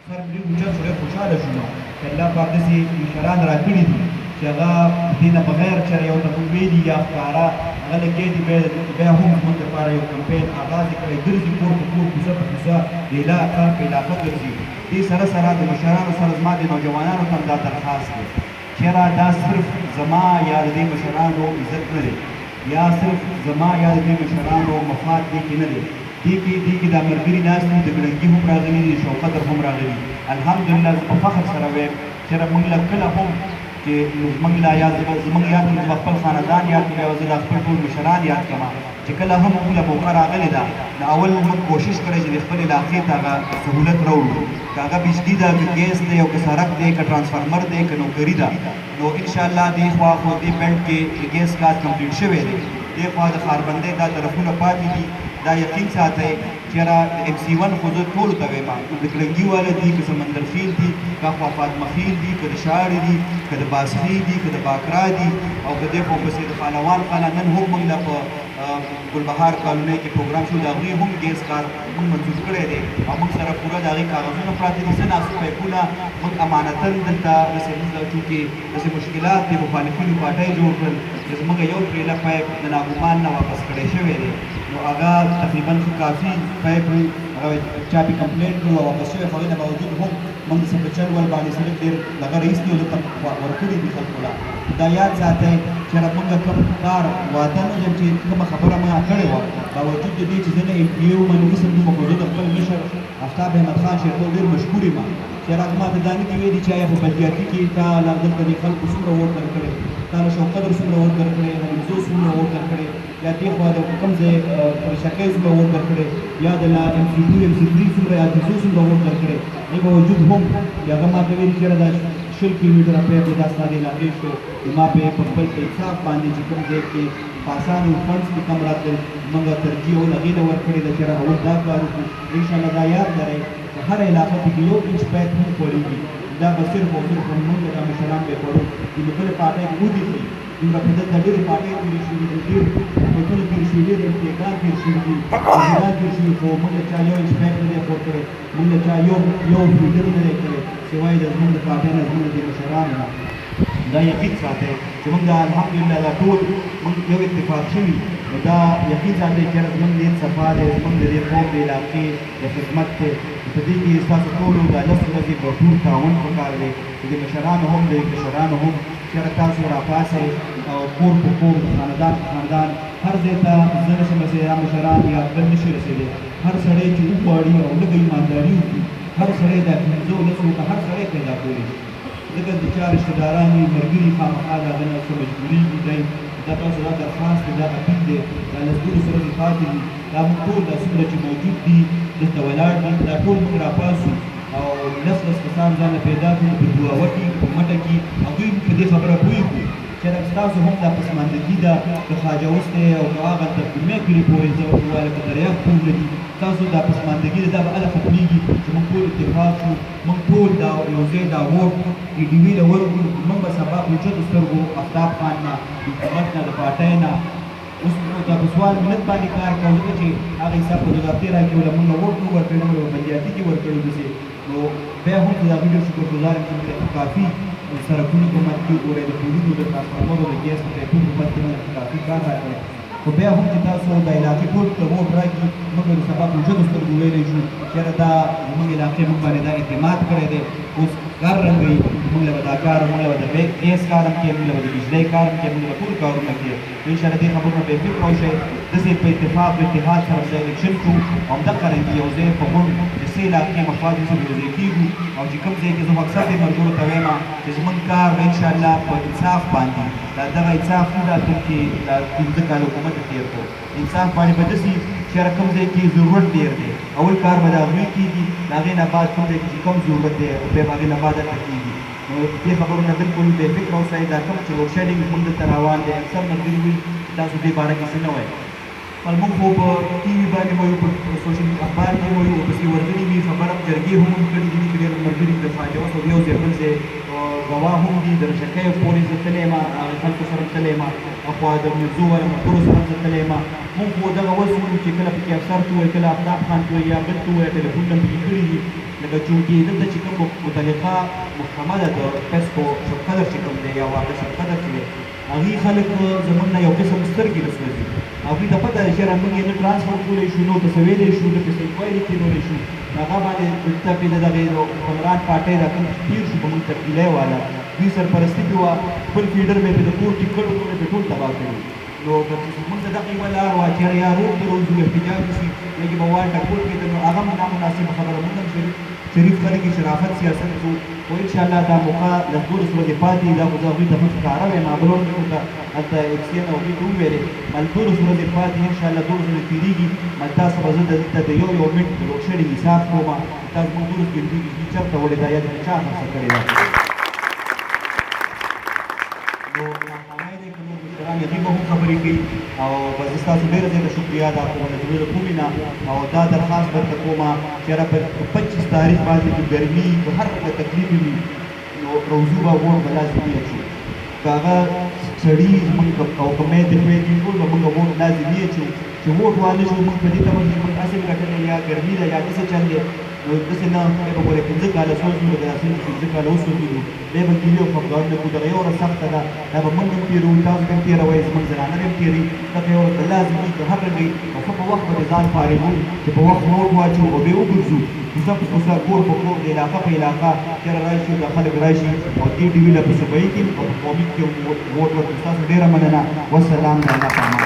سر ملي اوچت سړی خوشحاله شو نو چې الله پاک داسې مشران راکړي دي چې هغه دې نه بغیر چېرې یو ته مونږ ویلي یا ښکاره هغه لګیا دي بیا هم زموږ دپاره یو کمپین آغاز یې کړی ګرځي کور په کور کوڅه په کوڅه د علاقه په علاقه ګرځي دې سره سره د مشرانو سره زما د نوجوانانو ته هم دا درخواست دی چېرې دا صرف زما یا د دې مشرانو عزت نه دی یا صرف زما یا د دې مشرانو مفاد دې کې نه دی دې کې دا ملګري ناست دي د ګړنګي هم راغلي دي شوقدر هم راغلي الحمدلله زه په فخر سره وایم چېرې موږ له کله هم چې زموږ لا یاد زموږ یاد کړم زه خپل خاندان یاد کړی او زه د خپل ټول مشران یاد کړم چې کله هم موږ له موقع راغلې ده نو اول موږ کوشش کړی چې د خپل علاقې ته هغه سهولت راوړو که هغه بجلي ده که ګیس دی او که سړک دی که ټرانسفارمر دی که نوکري ده نو انشاءالله دې خوا خو دې بلټ کې د ګیس کار کمپلیټ شوی دی دې خوا د خاربندۍ دا طرفونه پاتې دي دا یقین ساتئ چېرې د MC1 خو زه ټولو ته وایم د کړنګي والا دي که سمندر خیل دي که خوا فاطمه خیل دي که د شاړې دي که د باسخي دي که د باکرا دي او که دې خوا پسې د خانوان خانه نن هم موږ له په ګلبهار کالونۍ کې پروګرام شو د هغوی هم ګیس کار موږ منظور کړی دی او موږ سره پوره د هغې کاغذونه پراته دي څه ناسو پایپونه موږ امانتا دلته رسېدل چونکې داسې مشکلات دي مخالفینو پاټۍ جوړ کړل چې زموږ یو ټریله پایپ د ناګومان نه واپس کړی شوی دی نو هغه تقریبا کافي پایپ هغه چا پې کمپلین کړو او واپس شوی خو هغې نه باوجود هم موږ د سپچل ول باندې سړک ډېر دغه رئیس دي او دلته ورکړي دي خلکو له دا یاد ساتئ چېرې موږ کوم کار وعده نه یم چې کومه خبره ما کړې وه باوجود د دې چې زه نه MPA وم نو اسم دومره خو زه د خپل مشر آفتاب احمد خان شیرخور ډېر مشکور یم چېرې هغه ماته دا نه دي ویلي چې آیا په بلدیاتي کې تا دلته د خلکو څومره ووټ درکړی تا له شوقدر څومره ووټ درکړی حلیمزو څومره ووټ درکړی یا دې خوا د کوم ځای پرشکۍ څومره ووټ درکړی یا د لا MC2 MC3 څومره یا MC څومره ووټ درکړی دې باوجود هم هغه ماته ویلي چېرې دا 100 کیلومیټره پایپ دا ستا د علاقې شو ما پې په خپل انصاف باندې چې کوم ځای کې په اسانو فنډس کې کم راتلل موږ ترجیح اول هغې ته ورکړې ده چېرې اول دا کار وکړو انشاءالله دا یاد لرئ په هره علاقه کې چې 1 انچ پایپ هم خوړېږي دا به صرف او صرف موږ دا مشران به خوړو چې د بلې پاټۍ ودرېږي دومره په دلته ډېرې پاټۍ تېرې شوي دي ډېر حکومتونه تېر شوي ډېر امتیاګان تېر شوي دي امتیاګان تېر شوي خو موږ له چا یو انچ پایپ نه دی خور کړی موږ له چا یو فیډر نه دی کړی سوای د زموږ د پاټۍ نه زموږ د مشرانو نه دا یقین ساتئ چې موږ دا الحمدلله دا ټول موږ یو اتفاق شوي نو دا یقین ساتئ چې زموږ نیت صفا دی زموږ د دې قوم د علاقې د خدمت دی په دې کې ستاسو ټولو دا لس ورځې بهتور تعاون پکار دی چې د مشرانو هم د کشرانو هم چېرې تاسو راپاڅئ او کور په کور خاندان په خاندان هر ځای ته زه نشم رسېدی دا مشران یا بل نشي رسېدی هر سړی چې وغواړي او لږه ایمانداري وکړي هر سړی دا 15 لسو ته هر سړی پیدا کولی شي ځکه د چا رشته داران وي ملګري خامخا د هغه نه څه مجبورېږي دی دا تاسو دا درخواست دی دا اپیل دی دا لسګونو سره دې پاتې دي دا موږ ټول دا څومره چې موجود دي دلته ولاړ دي دا ټول موږ راپاڅو او لس کسان ځان پیدا کړو په دوه کې په مټه کې هغوی په دې خبره پوهېږو چېرې ستاسو هم دا پسماندګي ده د خواجه اوس دی او که هغه تر کومې پورې پورې زه ورته ووایم لکه دریاب پورې دي ستاسو دا پسماندګي ده دا به هله ختمېږي چې موږ ټول اتفاق شو موږ ټول دا یو ځای دا ووټ DDV له ورکړو موږ به سبا په اوچتو سترګو آفتاب خان نه د حکومت نه د پاټۍ نه اوس دا په سوال ملت باندې کار کوو ځکه چې هغه حساب په وزارتي رایې کې له موږ نه ووټ نه ورکړی نه موږ بلدیاتي کې ورکړی داسې نو بیا هم د هغوی ډېر شکرګزار یم چې موږ ته کافي سړکونو په مټ کې وګورئ د پلونو د ټرانسفارمرو د ګیس د پایپونو په مټ کې موږ کافي کار راکړی خو بیا هم چې تاسو د علاقې ټول ته ووټ راکړي موږ به د سبا په اوچتو سترګو ویلی شو چېرې دا زموږ علاقې موږ باندې دا اعتماد کړی دی اوس کار رنګوي موږ له به دا کار موږ له به د ګیس کار هم کوي موږ له به د بجلۍ کار هم کوي موږ له ټول کارونه کوي انشاءالله دې خبرو نه بې فکره اوسئ داسې په اتفاق او اتحاد سره دا الیکشن کوو او همدغه رنګې یو ځای په موږ د څه علاقې مفاد سره یو ځای کېږو او چې کوم ځای کې زه اکثر دې ملګرو ته وایم چې زموږ کار به انشاءالله په انصاف باندې دا دغه انصاف نه دا بلکې دا 15 کاله حکومت تېر کړو انصاف باندې به داسې چېرې کوم ځای کې ضرورت ډېر دی اول کار به د هغوی کېږي د هغې نه بعد کوم ځای کې چې کوم ضرورت دی بیا به هغې نه بعد هلته کېږي نو دې خبرو نه بلکل بې فکره اوسئ دا کوم چې لوډ شیډینګ زموږ دلته روان دی اکثر ملګري وي چې تاسو دې باره کې څه نه وایئ موږ خو په ټي وي باندې وایو په سوشل اخبار کې وایو ورپسې ورغلي وي خبره جرګې هم کړي دي چې ډېر ملګري د خواجه اوس یو ځای بل ځای ګواه هم دي د رشکیو پورې زه تللی یم خلکو سره تللی یم اخوا د مزو والا ملګرو سره زه تللی یم موږ خو دغه وس وایو چې کله پکې افسر ته ووایي کله آفتاب خان ته وایي یا بل ته ووایي ټلیفون نه پکې کړي دي لکه چونکې دلته چې کوم متعلقه محکمه ده د پیسکو شبقدر چې کوم دی یا واقع شبقدر چې دی هغې خلک زموږ نه یو قسم سترګې رسوځي هغوی ته پته ده چې یاره موږ یې نه ټرانسفر کولی شو نو ورته څه ویلی شو نه پسې انکوایري کېدولی شو هغه باندې دلته پرې د دغې حکمران پارټۍ را کوم تېر شو په موږ تبدیلی والا دوی سرپرستي پرې وه خپل فیډر مې پرې د کور ټیکټ وکړی پرې ټول تباه کړي نو موږ ته دغه یوه لار وه چې یاره یا روغ ته روزو احتجاج وشي لږې به وال ټکول کېده نو هغه هم نامناسبه خبره موږ هم شریف خلک یې شرافت سیاست کوو خو انشاءالله دا موقع لس 12 ورځې پاتې دا خو زه هغوی ته ښه ښکاره ویم ما بل هم ورته هلته اکسین او هغوی ته وویلې ما 12 ورځې پاتې انشاءالله 12 ورځې تېرېږي ما تاسو به زه دلته د یو منټ د لوډ شډینګ حساب کوم تاسو موږ 12 کې بجلي چېرته وړې ده یا د چا خرڅه کړې ده نو ناکامۍ دی که نور مشران هغوی به هم خبرې کوي او بس زه ستاسو ډېره زیاته شکریا ادا کوم د زړه له کومې نه او دا درخواست درته کومه چې یاره په 25 تاریخ باندې که ګرمي که هر ډول تکلیف وي نو روزو به ووټ به لازمي اچو که هغه سړي زموږ او که میندې خویندې ټول به موږ ووټ لازمي اچو چې ووټ وانه شو موږ په دې تمه چې موږ هسې ګټلې یا ګرمي ده یا داسې چل دی نو داسې نه بیا به ګورې 15 کاله سوځو لکه داسې چې 15 کاله وسوځېدو بیا به کیلي او خفګان نه کوو دغه یو ورځ سخته ده دا به موږ هم تېروو تاسو به هم تېروئ زموږ زنانه به هم تېروي دغه یو ورځ به لازمي که هر رنګئ او ښه په وخت به ځان فارغو چې په وخت ووټ واچو او بیا وګرځو کوڅه په کوڅه کور په کور د علاقه په علاقه چېرې راشي دا خلک راشي او دې ټي وي له په صوبایي کې او په قومي کې ووټ ورکړو ستاسو ډېره مننه والسلام د الله په امان